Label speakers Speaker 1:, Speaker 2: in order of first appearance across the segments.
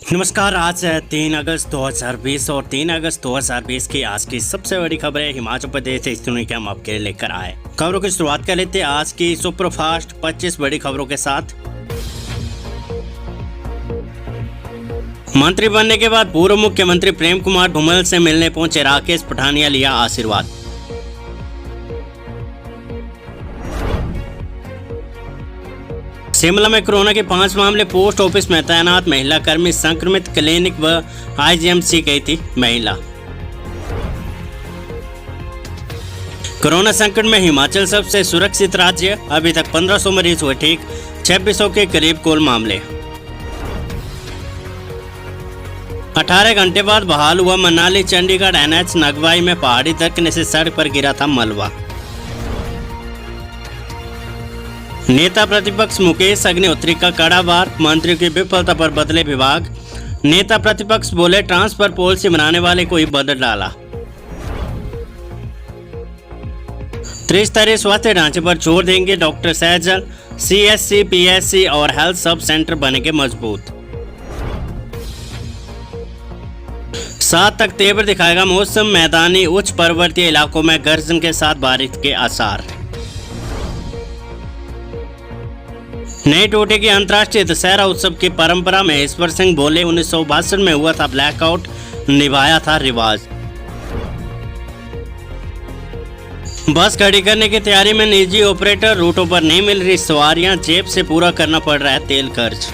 Speaker 1: नमस्कार। आज है 3 अगस्त 2020 और 3 अगस्त 2020 की आज की सबसे बड़ी खबरें हिमाचल प्रदेश से इस के हम आपके लिए लेकर आए। खबरों की शुरुआत कर लेते हैं आज की सुपरफास्ट 25 बड़ी खबरों के साथ। मंत्री बनने के बाद पूर्व मुख्यमंत्री प्रेम कुमार धूमल से मिलने पहुंचे राकेश पठानिया, लिया आशीर्वाद। शिमला में कोरोना के 5 मामले, पोस्ट ऑफिस में तैनात महिला कर्मी संक्रमित, क्लिनिक व आईजीएमसी गई थी महिला। कोरोना संकट में हिमाचल सबसे सुरक्षित राज्य, अभी तक 1500 मरीज हुए ठीक, 2600 के करीब कुल मामले। 18 घंटे बाद बहाल हुआ मनाली चंडीगढ़ NH नगवाई में पहाड़ी दरकने से सड़क पर गिरा था मलबा। नेता प्रतिपक्ष मुकेश अग्निहोत्री का कड़ा वार, मंत्रियों की विफलता पर बदले विभाग। नेता प्रतिपक्ष बोले ट्रांसफर पॉलिसी बनाने वाले को ही बदल डाला। त्रिस्तरीय स्वास्थ्य ढांचे पर जोर देंगे डॉक्टर सैजल, CSC, PSC और हेल्थ सब सेंटर बनेंगे मजबूत। 7 तक तेवर दिखाएगा मौसम, मैदानी उच्च पर्वतीय इलाकों में गर्जन के साथ बारिश के आसार। नहीं टूटेगी अंतर्राष्ट्रीय दशहरा उत्सव की परंपरा, महेश्वर सिंह बोले 1962 में हुआ था ब्लैकआउट, निभाया था रिवाज। बस खड़ी करने की तैयारी में निजी ऑपरेटर, रूटों पर नहीं मिल रही सवारियां, जेब से पूरा करना पड़ रहा है तेल खर्च।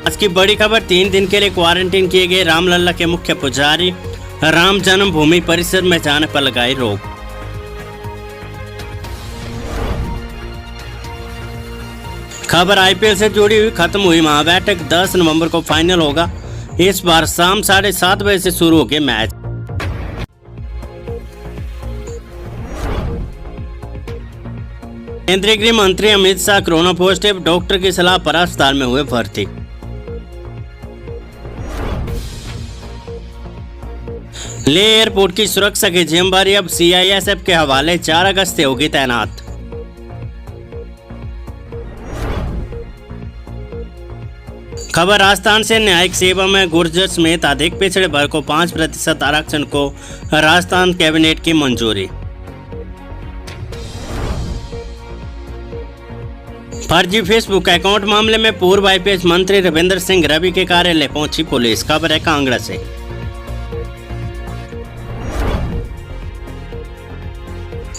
Speaker 1: आज की बड़ी खबर, 3 दिन के लिए क्वारंटीन किए गए रामलला के मुख्य पुजारी, राम जन्मभूमि परिसर में जाने पर लगाई रोक। खबर IPL से जुड़ी हुई, खत्म हुई महाबैठक, 10 नवंबर को फाइनल होगा। इस बार शाम 7:30 बजे से शुरू होंगे मैच। केंद्रीय गृह मंत्री Amit Shah corona positive, doctor की सलाह पर अस्पताल में हुए भर्ती। ले एयरपोर्ट की सुरक्षा की जिम्मेदारी अब CISF के हवाले, 4 अगस्त से होगी तैनात। खबर राजस्थान से, न्यायिक सेवा में गुर्जर समेत अधिक पिछड़े वर्ग को 5% आरक्षण को राजस्थान कैबिनेट की मंजूरी। फर्जी फेसबुक अकाउंट मामले में पूर्व IPS मंत्री रविंद्र सिंह रवि के कार्यालय पहुंची पुलिस। खबर है कांगड़ा से।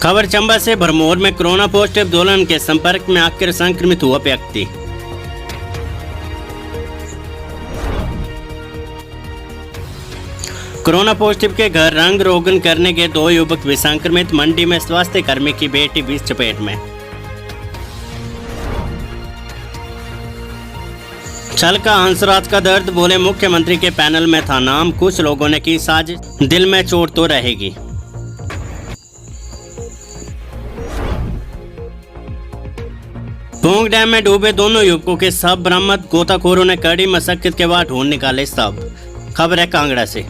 Speaker 1: खबर चंबा से, भरमौर में कोरोना पॉजिटिव दुल्हन के संपर्क में आकर संक्रमित हुआ व्यक्ति। कोरोना पॉजिटिव के घर रंग रोगन करने के 2 युवक भी संक्रमित, मंडी में स्वास्थ्य कर्मी की बेटी भी चपेट में। छल का हंसराज का दर्द, बोले मुख्यमंत्री के पैनल में था नाम, कुछ लोगों ने की साजिश, दिल में चोट तो रहेगी। पोंग डैम में डूबे दोनों युवकों के शव बरामद, गोताखोरों ने कड़ी मशक्कत के बाद ढूंढ निकाले शव। खबर है कांगड़ा से।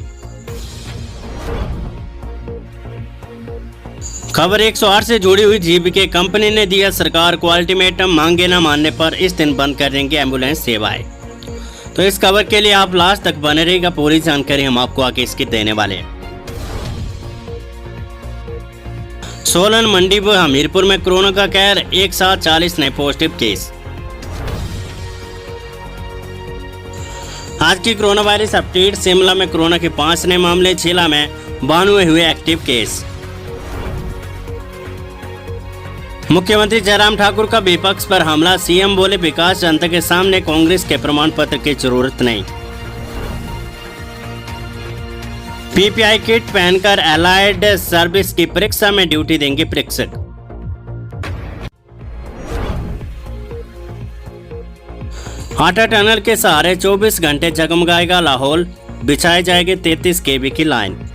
Speaker 1: खबर 108 से जुड़ी हुई, जीबीके कंपनी ने दिया सरकार को अल्टीमेटम, मांगे न मानने पर इस दिन बंद कर देंगे एम्बुलेंस सेवाएं। तो इस खबर के लिए आप लास्ट तक बने रहिएगा, पूरी जानकारी हम आपको आगे इसकी देने वाले हैं। सोलन, मंडी व हमीरपुर में कोरोना का कहर, एक साथ 40 नए पॉजिटिव केस। आज की कोरोना वायरस अपडेट, शिमला में कोरोना के 5 नए मामले, जिला में 92 हुए एक्टिव केस। मुख्यमंत्री जयराम ठाकुर का विपक्ष पर हमला, CM बोले विकास जनता के सामने, कांग्रेस के प्रमाण पत्र की जरूरत नहीं। PPI किट पहनकर एलाइड सर्विस की परीक्षा में ड्यूटी देंगे परीक्षक। हाटा टनल के सहारे 24 घंटे जगमगाएगा लाहौल, बिछाई जाएगी 33 kV की लाइन।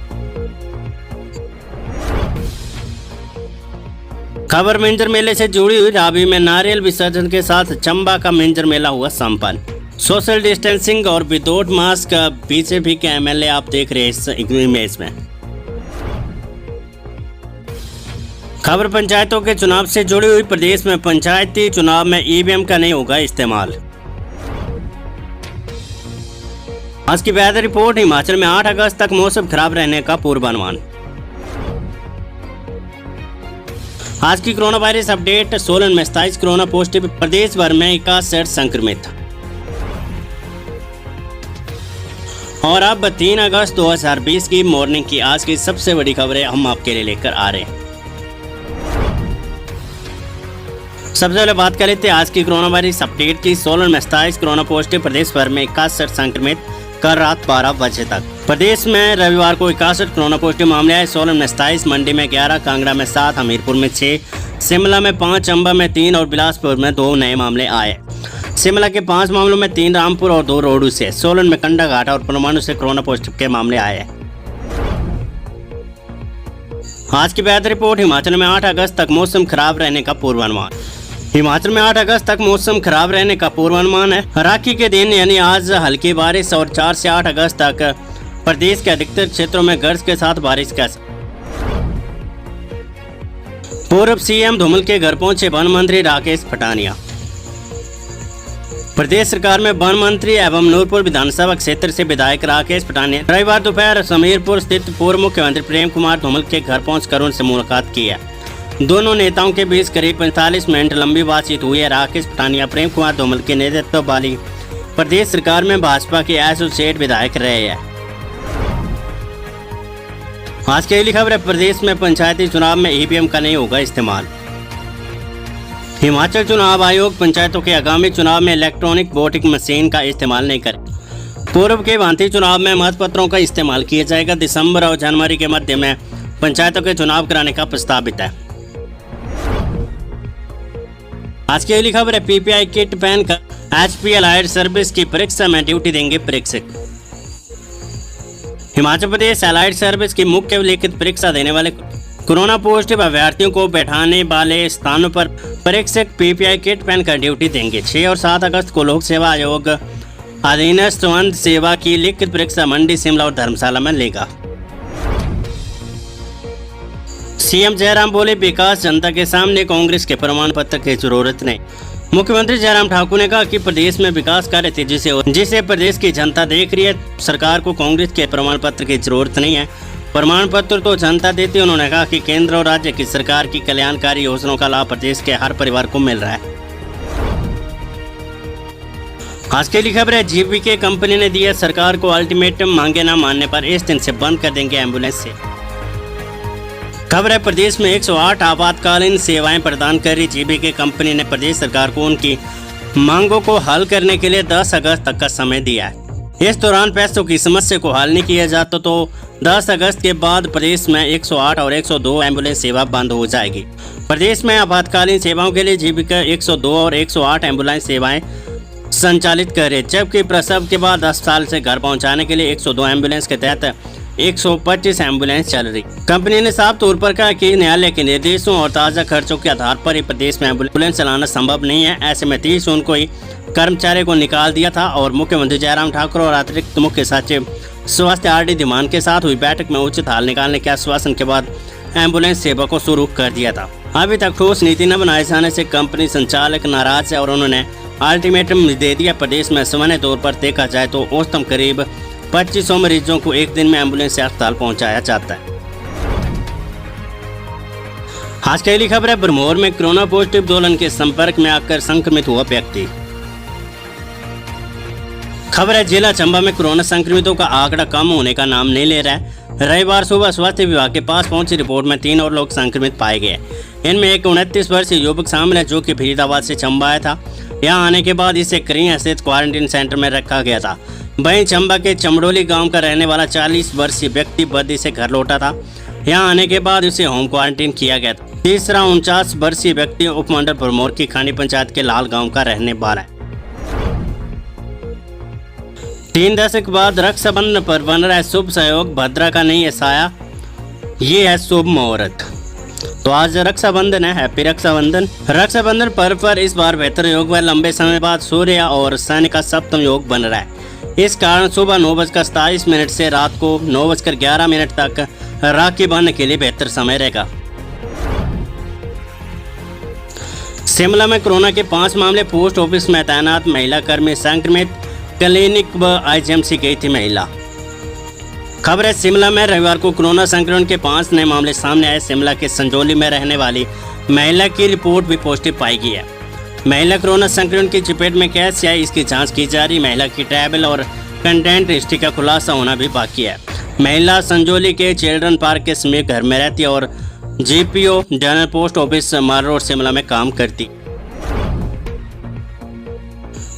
Speaker 1: खबर मिंजर मेले से जुड़ी हुई, रावी में नारियल विसर्जन के साथ चंबा का मिंजर मेला हुआ संपन्न। सोशल डिस्टेंसिंग और विदाउट मास्क, बीजेपी के MLA आप देख रहे हैं इस इमेज में। खबर पंचायतों के चुनाव से जुड़ी हुई, प्रदेश में पंचायती चुनाव में EVM का नहीं होगा इस्तेमाल। आज की वेदर रिपोर्ट। हिमाचल में 8 अगस्त तक मौसम खराब रहने का पूर्वानुमान। आज की कोरोना वायरस अपडेट। सोलन में 27 कोरोना पॉजिटिव, प्रदेश भर में 61 संक्रमित। और अब 3 अगस्त 2020 की मॉर्निंग की आज की सबसे बड़ी खबरें हम आपके लिए लेकर आ रहे हैं। सबसे पहले बात कर लेते हैं आज की कोरोना वायरस अपडेट की। सोलन में 27 कोरोना पॉजिटिव, प्रदेश भर में 61 संक्रमित। कल रात 12 बजे तक प्रदेश में रविवार को 61 कोरोना पॉजिटिव मामले आए। सोलन में 27, मंडी में 11, कांगड़ा में 7, हमीरपुर में 6, शिमला में 5, चंबा में 3 और बिलासपुर में 2 नए मामले आए। शिमला के 5 मामलों में 3 रामपुर और 2 रोहडू से। सोलन में कंडाघाट और परमाणु से कोरोना पॉजिटिव के मामले आए। आज की वेदर रिपोर्ट। हिमाचल में 8 अगस्त तक मौसम खराब रहने का पूर्वानुमान। हिमाचल में 8 अगस्त तक मौसम खराब रहने का पूर्वानुमान है। राखी के दिन यानी आज हल्की बारिश और 4 से 8 अगस्त तक प्रदेश के अधिकतर क्षेत्रों में गरज के साथ बारिश का। पूर्व सीएम धूमल के घर पहुंचे वन मंत्री राकेश पठानिया। प्रदेश सरकार में वन मंत्री एवं नूरपुर विधानसभा क्षेत्र से विधायक राकेश पठानिया रविवार दोपहर समीरपुर स्थित पूर्व मुख्यमंत्री प्रेम कुमार धूमल के घर पहुंचकर उनसे मुलाकात की है। दोनों नेताओं के बीच करीब 45 मिनट लंबी बातचीत हुई है। राकेश पठानिया प्रेम कुमार धूमल के नेतृत्व वाली प्रदेश सरकार में भाजपा के एसोसिएट विधायक रहे हैं। आज की अगली खबर है। प्रदेश में पंचायती चुनाव में ईवीएम का नहीं होगा इस्तेमाल। हिमाचल चुनाव आयोग पंचायतों के आगामी चुनाव में इलेक्ट्रॉनिक वोटिंग मशीन का इस्तेमाल नहीं करे। पूर्व के भांति चुनाव में मतपत्रों का इस्तेमाल किया जाएगा। दिसंबर और जनवरी के मध्य में पंचायतों के चुनाव कराने का प्रस्तावित है। आज की अगली खबर है। पीपीआई किट पहनकर एचपीएल अलाइड सर्विस की परीक्षा में ड्यूटी देंगे परीक्षक। हिमाचल प्रदेश अलाइड सर्विस की मुख्य लिखित परीक्षा देने वाले कोरोना पॉजिटिव अभ्यर्थियों को बैठाने वाले स्थानों पर परीक्षक पीपीआई किट पहनकर ड्यूटी देंगे। 6 और 7 अगस्त को लोक सेवा आयोग अधीनस्थ वन सेवा की लिखित परीक्षा मंडी, शिमला और धर्मशाला में लेगा। सीएम जयराम बोले, विकास जनता के सामने, कांग्रेस के प्रमाण पत्र की जरूरत नहीं। मुख्यमंत्री जयराम ठाकुर ने कहा कि प्रदेश में विकास कार्य तेजी से हो, जिसे प्रदेश की जनता देख रही है। सरकार को कांग्रेस के प्रमाण पत्र की जरूरत नहीं है, प्रमाण पत्र तो जनता देती है। उन्होंने कहा कि केंद्र और राज्य की सरकार की कल्याणकारी योजनाओं का लाभ प्रदेश के हर परिवार को मिल रहा है। आज के लिए खबर है। जीपीके कंपनी ने दिया सरकार को अल्टीमेटम, मांगे न मानने पर इस दिन से बंद कर देंगे एम्बुलेंस से। खबर है। प्रदेश में 108 आपातकालीन सेवाएं प्रदान कर रही जीपीके कंपनी ने प्रदेश सरकार को उनकी मांगों को हल करने के लिए 10 अगस्त तक का समय दिया है। इस दौरान पैसों की समस्या को हल नहीं किया जाता तो 10 अगस्त के बाद प्रदेश में 108 और 102 एम्बुलेंस सेवा बंद हो जाएगी। प्रदेश में आपातकालीन सेवाओं के लिए जीपीके 102 और 108 एम्बुलेंस सेवाएं संचालित कर रही है, जबकि प्रसव के बाद अस्पताल से घर पहुंचाने के लिए 102 एम्बुलेंस के तहत 125 एम्बुलेंस चल रही। कंपनी ने साफ तौर पर कहा कि न्यायालय के निर्देशों और ताज़ा खर्चों के आधार पर ही प्रदेश में एम्बुलेंस चलाना संभव नहीं है। ऐसे में 30 जून को ही कर्मचारी को निकाल दिया था और मुख्यमंत्री जयराम ठाकुर और अतिरिक्त मुख्य सचिव स्वास्थ्य आर.डी. धीमान के साथ हुई बैठक में उचित हल निकालने के आश्वासन के बाद एम्बुलेंस सेवा को शुरू कर दिया था। अभी तक ठोस नीति न बनाए जाने से कंपनी संचालक नाराज है और उन्होंने अल्टीमेटम दे दिया। प्रदेश में सामान्य तौर पर देखा जाए तो औसतन करीब 2500 मरीजों को एक दिन में एम्बुलेंस से अस्पताल पहुंचाया जाता है। आज की अगली खबर है। भरमौर में कोरोना पॉजिटिव दोलन के संपर्क में आकर संक्रमित हुआ व्यक्ति। खबर है। जिला चंबा में कोरोना संक्रमितों का आंकड़ा कम होने का नाम नहीं ले रहा है। रविवार सुबह स्वास्थ्य विभाग के पास पहुंची रिपोर्ट में 3 और लोग संक्रमित पाए गए। इनमें एक 29 वर्षीय युवक शामिल है जो कि फरीदाबाद से चंबा आया था। यहाँ आने के बाद इसे करीं स्थित क्वारंटीन सेंटर में रखा गया था। वहीं चंबा के चमड़ोली गांव का रहने वाला 40 वर्षीय व्यक्ति बद्दी से घर लौटा था। यहाँ आने के बाद उसे होम क्वारंटीन किया गया था। तीसरा 49 वर्षीय व्यक्ति उपमंडल भरमौर की खानी पंचायत के लाल गांव का रहने वाला है। 3 दशक बाद रक्षाबंधन पर बन रहा है शुभ सहयोग। भद्रा का नहीं है साया, ये है शुभ मुहूर्त। तो आज रक्षाबंधन है, हैप्पी रक्षाबंधन। रक्षाबंधन पर्व पर इस बार बेहतर योग व लंबे समय बाद सूर्य और शनि का सप्तम योग बन रहा है। इस कारण सुबह 9:27 से रात को 9:11 तक राखी बांधने के लिए बेहतर समय रहेगा। शिमला में कोरोना के 5 मामले। पोस्ट ऑफिस में तैनात महिला कर्मी संक्रमित। क्लिनिक व आईजीएमसी गई थी महिला। खबर है शिमला में रविवार को कोरोना संक्रमण के 5 नए मामले सामने आए। शिमला के संजौली में रहने वाली महिला की रिपोर्ट भी पॉजिटिव पाई गई है। महिला कोरोना संक्रमण की चपेट में कैसे आई, इसकी जांच की जा रही। महिला की ट्रैवल और कंटेंट हिस्ट्री का खुलासा होना भी बाकी है। महिला संजौली के चिल्ड्रन पार्क के समीप घर में रहती है और जीपीओ जनरल पोस्ट ऑफिस माल रोड शिमला में काम करती।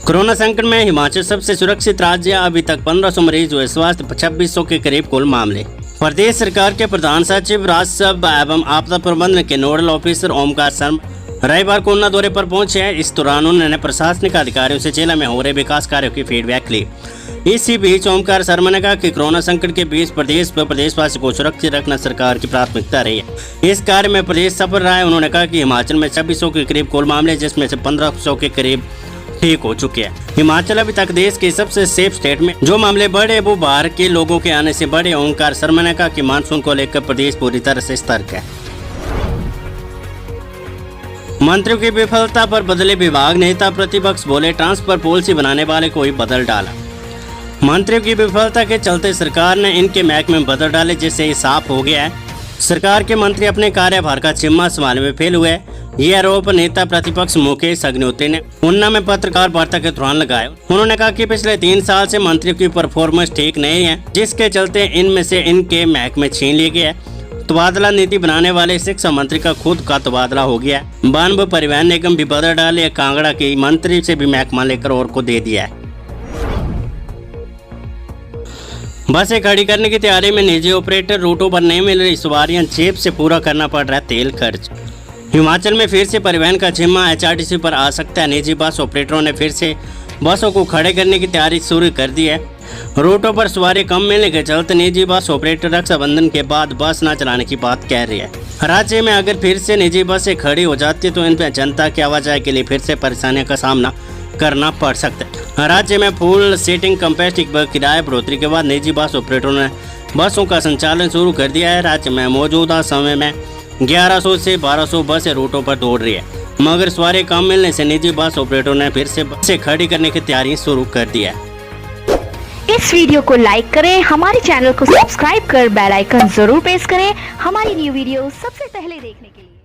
Speaker 1: कोरोना संकट में हिमाचल सबसे सुरक्षित राज्य। अभी तक 1500 मरीज हुए स्वास्थ्य, 2600 के करीब कुल मामले। प्रदेश सरकार के प्रधान सचिव राजस्व एवं आपदा प्रबंधन के नोडल ऑफिसर ओमकार शर्मा रविवार को ऊना दौरे पर पहुंचे हैं। इस दौरान उन्होंने प्रशासनिक अधिकारियों से जिले में हो रहे विकास कार्यों की फीडबैक ली। इसी बीच ओमकार शर्मा ने कहा कि कोरोना संकट के बीच प्रदेश व प्रदेशवासी को सुरक्षित रखना सरकार की प्राथमिकता रही है। इस कार्य में प्रदेश सफल रहा है। उन्होंने कहा कि हिमाचल में 2600 के करीब कुल मामले, जिसमें से 1500 के करीब ठीक हो चुके हैं। हिमाचल अभी तक देश के सबसे सेफ स्टेट में। जो मामले बढ़े वो बाहर के लोगों के आने से बढ़े। ओमकार शर्मा ने कहा कि मानसून को लेकर प्रदेश पूरी तरह से सतर्क है। मंत्रियों की विफलता पर बदले विभाग, नेता प्रतिपक्ष बोले ट्रांसफर पॉलिसी बनाने वाले को ही बदल डाला। मंत्रियों की विफलता के चलते सरकार ने इनके महकमे में बदल डाले, जिससे साफ हो गया है सरकार के मंत्री अपने कार्यभार का जिम्मा संभालने में फेल हुए। ये आरोप नेता प्रतिपक्ष मुकेश अग्निहोत्री ने ऊना में पत्रकार वार्ता के दौरान लगाए। उन्होंने कहा कि पिछले 3 साल से मंत्रियों की परफॉर्मेंस ठीक नहीं है, जिसके चलते इनमें से इनके महकमे छीन लिए गए। तबादला नीति बनाने वाले शिक्षा मंत्री का खुद का तबादला हो गया। वन व परिवहन निगम भी बदल डाले। कांगड़ा के मंत्री से भी महकमा लेकर और को दे दिया है। बसें खड़ी करने की तैयारी में निजी ऑपरेटर, रूटों पर नहीं मिल रही सवारियां, जेब से पूरा करना पड़ रहा है तेल खर्च। हिमाचल में फिर से परिवहन का जिम्मा एचआरटीसी पर आ सकता है। निजी बस ऑपरेटरों ने फिर से बसों को खड़े करने की तैयारी शुरू कर दी है। रूटों पर सवारी कम मिलने के चलते निजी बस ऑपरेटर रक्षाबंधन के बाद बस न चलाने की बात कह रही है। राज्य में अगर फिर से निजी बसें खड़ी हो जाती तो इन पर जनता की आवाजाही के लिए फिर से परेशानियों का सामना करना पड़ सकता है। राज्य में फुल सीटिंग कैपेसिटी व किराया बढ़ोतरी के बाद निजी बस ऑपरेटरों ने बसों का संचालन शुरू कर दिया है। राज्य में मौजूदा समय में 1100 से 1200 बसें रूटों पर दौड़ रही है, मगर सवारी कम मिलने से निजी बस ऑपरेटरों ने फिर से बसें खड़ी करने की तैयारी शुरू कर दी है।
Speaker 2: इस वीडियो को लाइक करें, हमारे चैनल को सब्सक्राइब कर बेल आइकन जरूर प्रेस करें हमारी न्यू वीडियो सबसे पहले देखने के लिए।